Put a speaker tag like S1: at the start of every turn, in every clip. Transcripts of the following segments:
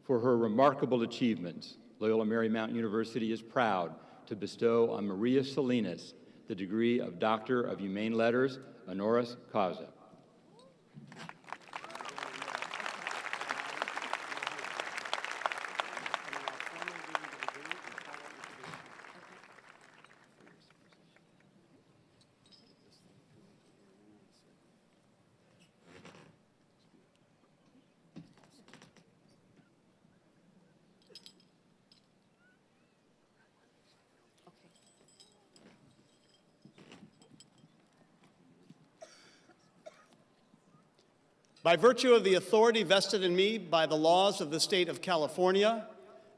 S1: For her remarkable achievements, Loyola Marymount University is proud to bestow on Maria Salinas the degree of Doctor of Humane Letters, honoris causa.
S2: By virtue of the authority vested in me by the laws of the state of California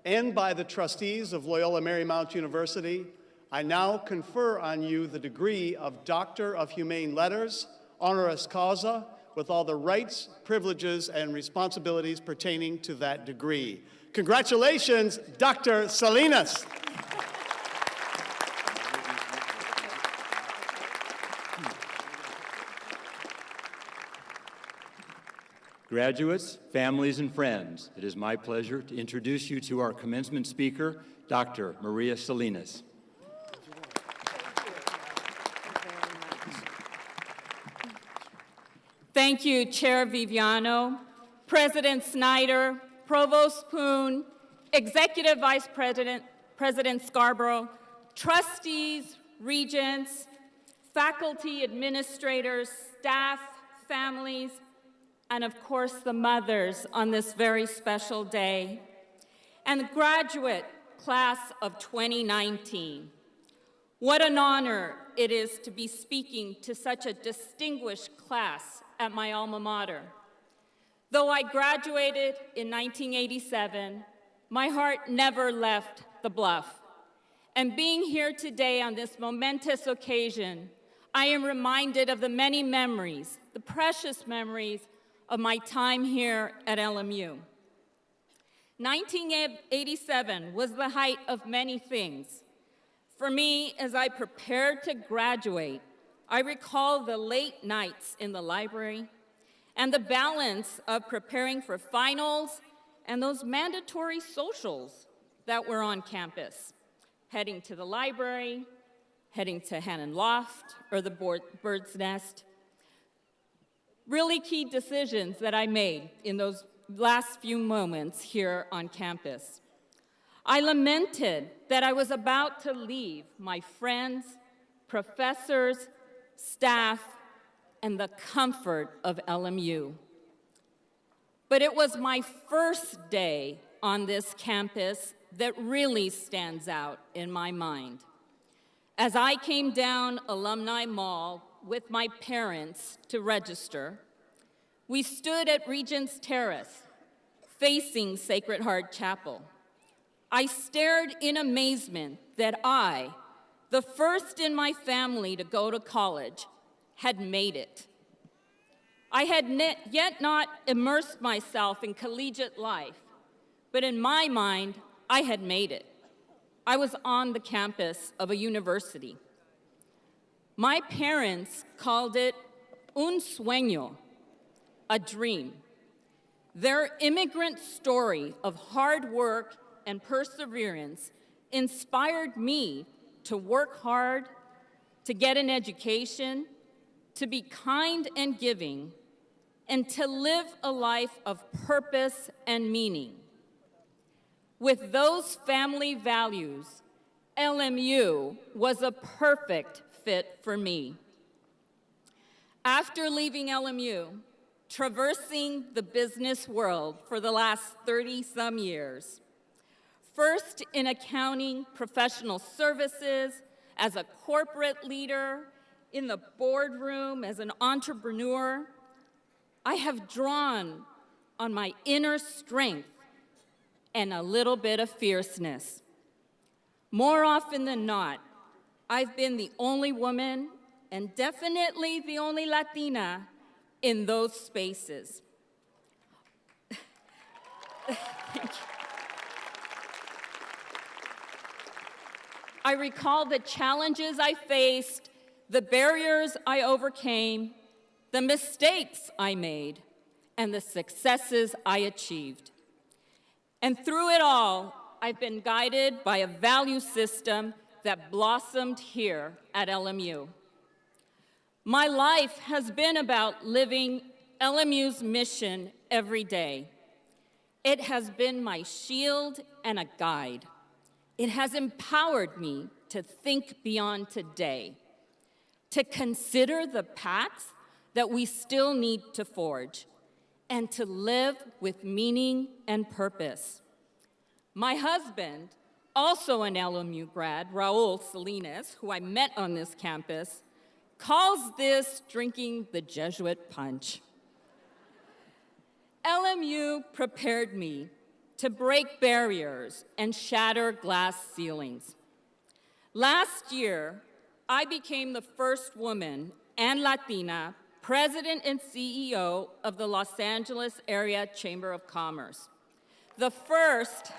S2: and by the trustees of Loyola Marymount University, I now confer on you the degree of Doctor of Humane Letters, honoris causa, with all the rights, privileges, and responsibilities pertaining to that degree. Congratulations, Dr. Salinas.
S1: Graduates, families, and friends, it is my pleasure to introduce you to our commencement speaker, Dr. Maria Salinas.
S3: Thank you, Chair Viviano, President Snyder, Provost Poon, Executive Vice President, President Scarborough, trustees, regents, faculty, administrators, staff, families, and of course the mothers on this very special day, and the graduate class of 2019. What an honor it is to be speaking to such a distinguished class at my alma mater. Though I graduated in 1987, my heart never left the Bluff. And being here today on this momentous occasion, I am reminded of the many memories, the precious memories of my time here at LMU. 1987 was the height of many things. For me, as I prepared to graduate, I recall the late nights in the library and the balance of preparing for finals and those mandatory socials that were on campus, heading to the library, heading to Hannon Loft or the Bird's Nest. Really key decisions that I made in those last few moments here on campus. I lamented that I was about to leave my friends, professors, staff, and the comfort of LMU. But it was my first day on this campus that really stands out in my mind. As I came down Alumni Mall with my parents to register, we stood at Regent's Terrace, facing Sacred Heart Chapel. I stared in amazement that I, the first in my family to go to college, had made it. I had yet not immersed myself in collegiate life, but in my mind, I had made it. I was on the campus of a university. My parents called it un sueño, a dream. Their immigrant story of hard work and perseverance inspired me to work hard, to get an education, to be kind and giving, and to live a life of purpose and meaning. With those family values, LMU was a perfect fit for me. After leaving LMU, traversing the business world for the last 30-some years, first in accounting, professional services, as a corporate leader, in the boardroom, as an entrepreneur, I have drawn on my inner strength and a little bit of fierceness. More often than not, I've been the only woman and definitely the only Latina in those spaces. Thank you. I recall the challenges I faced, the barriers I overcame, the mistakes I made, and the successes I achieved. And through it all, I've been guided by a value system that blossomed here at LMU. My life has been about living LMU's mission every day. It has been my shield and a guide. It has empowered me to think beyond today, to consider the paths that we still need to forge, and to live with meaning and purpose. My husband, also an LMU grad, Raul Salinas, who I met on this campus, calls this drinking the Jesuit punch. LMU prepared me to break barriers and shatter glass ceilings. Last year, I became the first woman and Latina president and CEO of the Los Angeles Area Chamber of Commerce. The first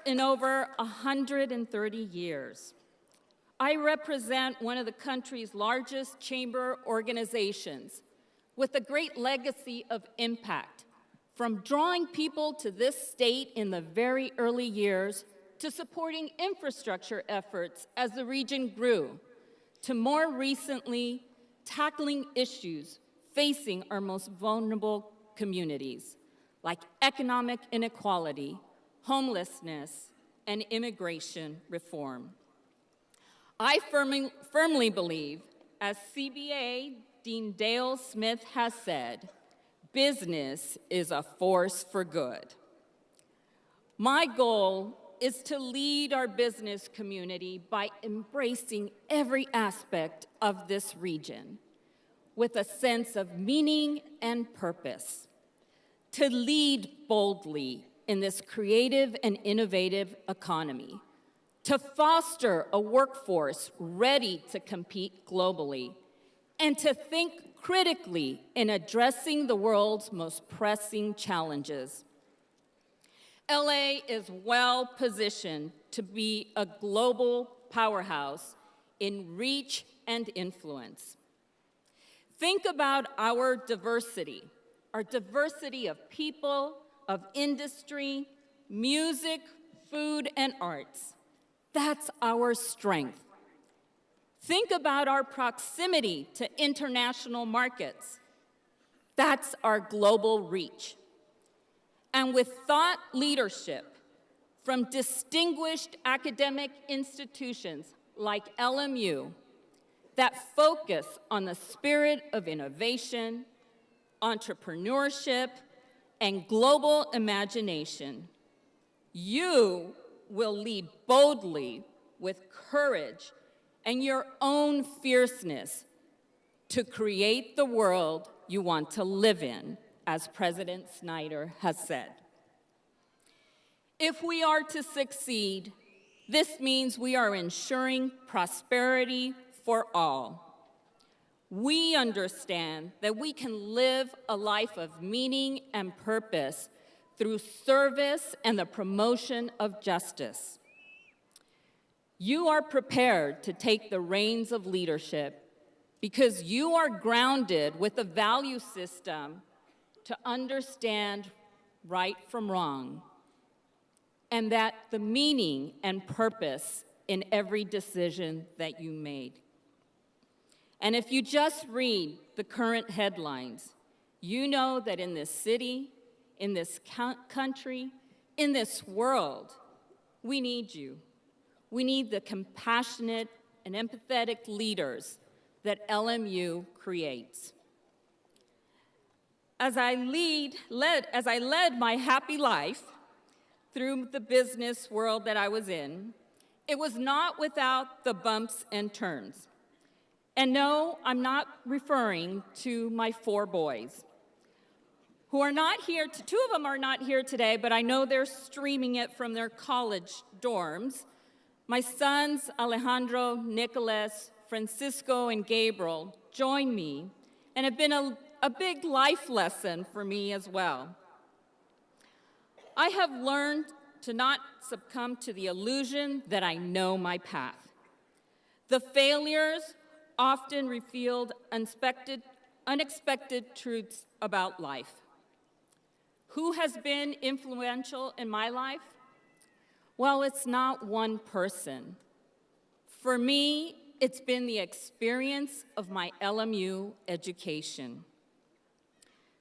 S3: in over 130 years. I represent one of the country's largest chamber organizations with a great legacy of impact, from drawing people to this state in the very early years to supporting infrastructure efforts as the region grew, to more recently tackling issues facing our most vulnerable communities, like economic inequality, homelessness, and immigration reform. I firmly believe, as CBA Dean Dale Smith has said, business is a force for good. My goal is to lead our business community by embracing every aspect of this region with a sense of meaning and purpose, to lead boldly in this creative and innovative economy, to foster a workforce ready to compete globally, and to think critically in addressing the world's most pressing challenges. LA is well positioned to be a global powerhouse in reach and influence. Think about our diversity of people, of industry, music, food, and arts. That's our strength. Think about our proximity to international markets. That's our global reach. And with thought leadership from distinguished academic institutions like LMU that focus on the spirit of innovation, entrepreneurship, and global imagination, you will lead boldly with courage and your own fierceness to create the world you want to live in, as President Snyder has said. If we are to succeed, this means we are ensuring prosperity for all. We understand that we can live a life of meaning and purpose through service and the promotion of justice. You are prepared to take the reins of leadership because you are grounded with a value system to understand right from wrong, and that the meaning and purpose in every decision that you made. And if you just read the current headlines, you know that in this city, in this country, in this world, we need you. We need the compassionate and empathetic leaders that LMU creates. As I led my happy life through the business world that I was in, it was not without the bumps and turns. And no, I'm not referring to my 4 boys, who are not here, 2 of them are not here today, but I know they're streaming it from their college dorms. My sons, Alejandro, Nicholas, Francisco, and Gabriel, join me and have been a big life lesson for me as well. I have learned to not succumb to the illusion that I know my path. The failures often revealed unexpected truths about life. Who has been influential in my life? Well, it's not one person. For me, it's been the experience of my LMU education.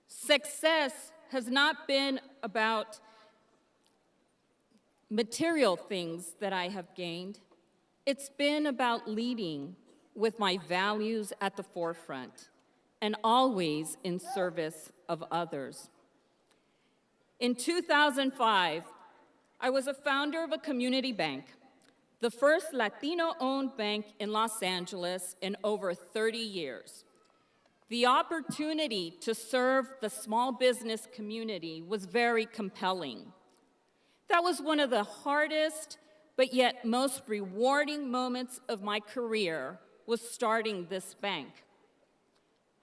S3: Success has not been about material things that I have gained. It's been about leading with my values at the forefront and always in service of others. In 2005, I was a founder of a community bank, the first Latino-owned bank in Los Angeles in over 30 years. The opportunity to serve the small business community was very compelling. That was one of the hardest, but yet most rewarding moments of my career was starting this bank.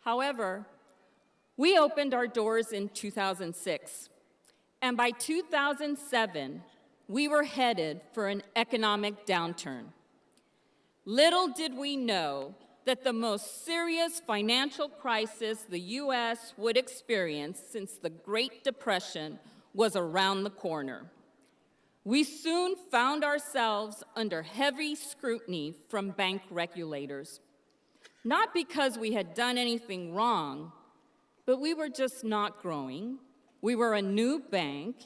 S3: However, we opened our doors in 2006, and by 2007, we were headed for an economic downturn. Little did we know that the most serious financial crisis the U.S. would experience since the Great Depression was around the corner. We soon found ourselves under heavy scrutiny from bank regulators, not because we had done anything wrong, but we were just not growing. We were a new bank,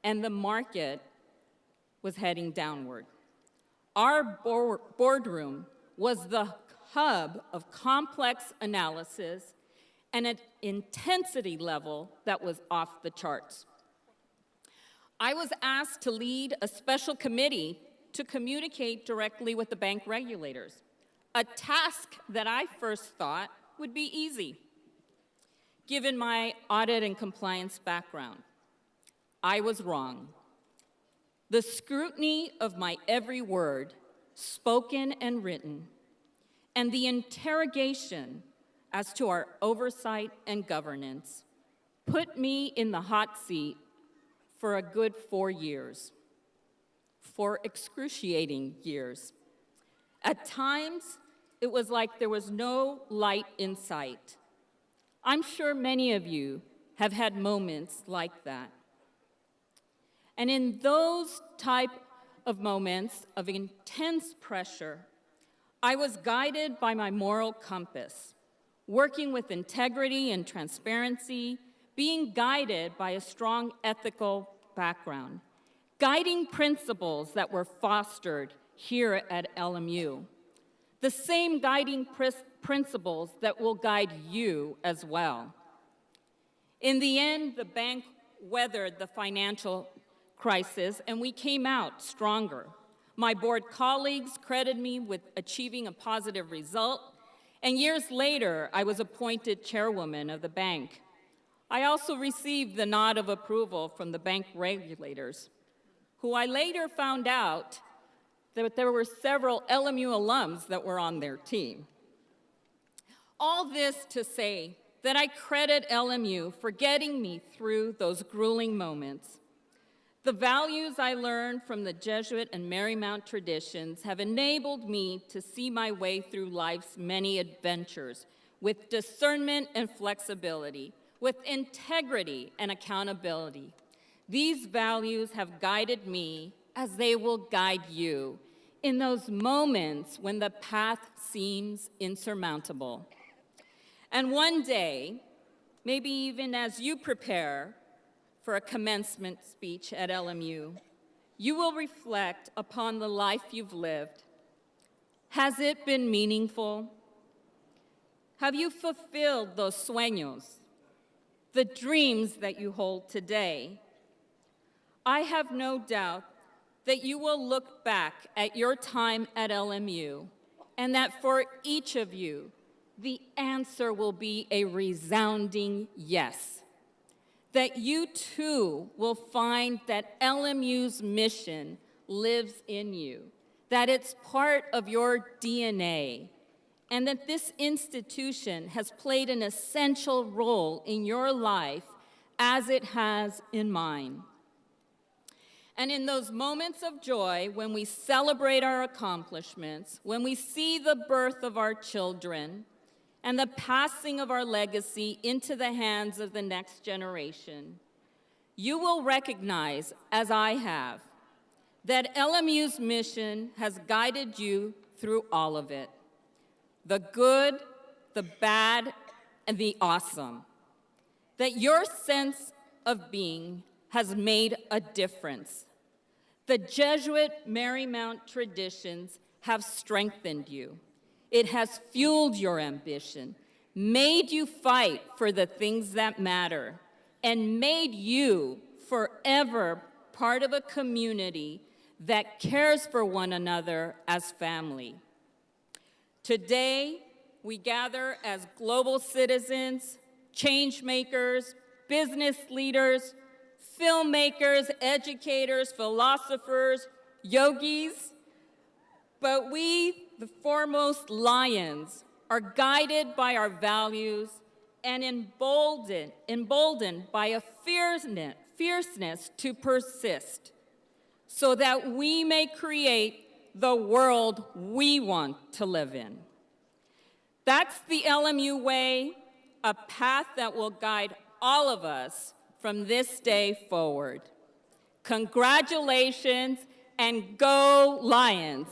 S3: and the market was heading downward. Our boardroom was the hub of complex analysis and an intensity level that was off the charts. I was asked to lead a special committee to communicate directly with the bank regulators, a task that I first thought would be easy, given my audit and compliance background. I was wrong. The scrutiny of my every word, spoken and written, and the interrogation as to our oversight and governance put me in the hot seat for a good 4 years, 4 excruciating years. At times, it was like there was no light in sight. I'm sure many of you have had moments like that. And in those type of moments of intense pressure, I was guided by my moral compass, working with integrity and transparency, being guided by a strong ethical background, guiding principles that were fostered here at LMU, the same guiding principles that will guide you as well. In the end, the bank weathered the financial crisis, and we came out stronger. My board colleagues credited me with achieving a positive result, and years later, I was appointed chairwoman of the bank. I also received the nod of approval from the bank regulators, who I later found out that there were several LMU alums that were on their team. All this to say that I credit LMU for getting me through those grueling moments. The values I learned from the Jesuit and Marymount traditions have enabled me to see my way through life's many adventures with discernment and flexibility, with integrity and accountability. These values have guided me as they will guide you in those moments when the path seems insurmountable. And one day, maybe even as you prepare for a commencement speech at LMU, you will reflect upon the life you've lived. Has it been meaningful? Have you fulfilled those sueños, the dreams that you hold today? I have no doubt that you will look back at your time at LMU, and that for each of you, the answer will be a resounding yes. That you too will find that LMU's mission lives in you, that it's part of your DNA, and that this institution has played an essential role in your life as it has in mine. And in those moments of joy, when we celebrate our accomplishments, when we see the birth of our children, and the passing of our legacy into the hands of the next generation, you will recognize, as I have, that LMU's mission has guided you through all of it, the good, the bad, and the awesome, that your sense of being has made a difference. The Jesuit Marymount traditions have strengthened you. It has fueled your ambition, made you fight for the things that matter, and made you forever part of a community that cares for one another as family. Today, we gather as global citizens, change makers, business leaders, filmmakers, educators, philosophers, yogis, but we, the foremost lions, are guided by our values and emboldened by a fierceness to persist, so that we may create the world we want to live in. That's the LMU way, a path that will guide all of us from this day forward. Congratulations, and go Lions!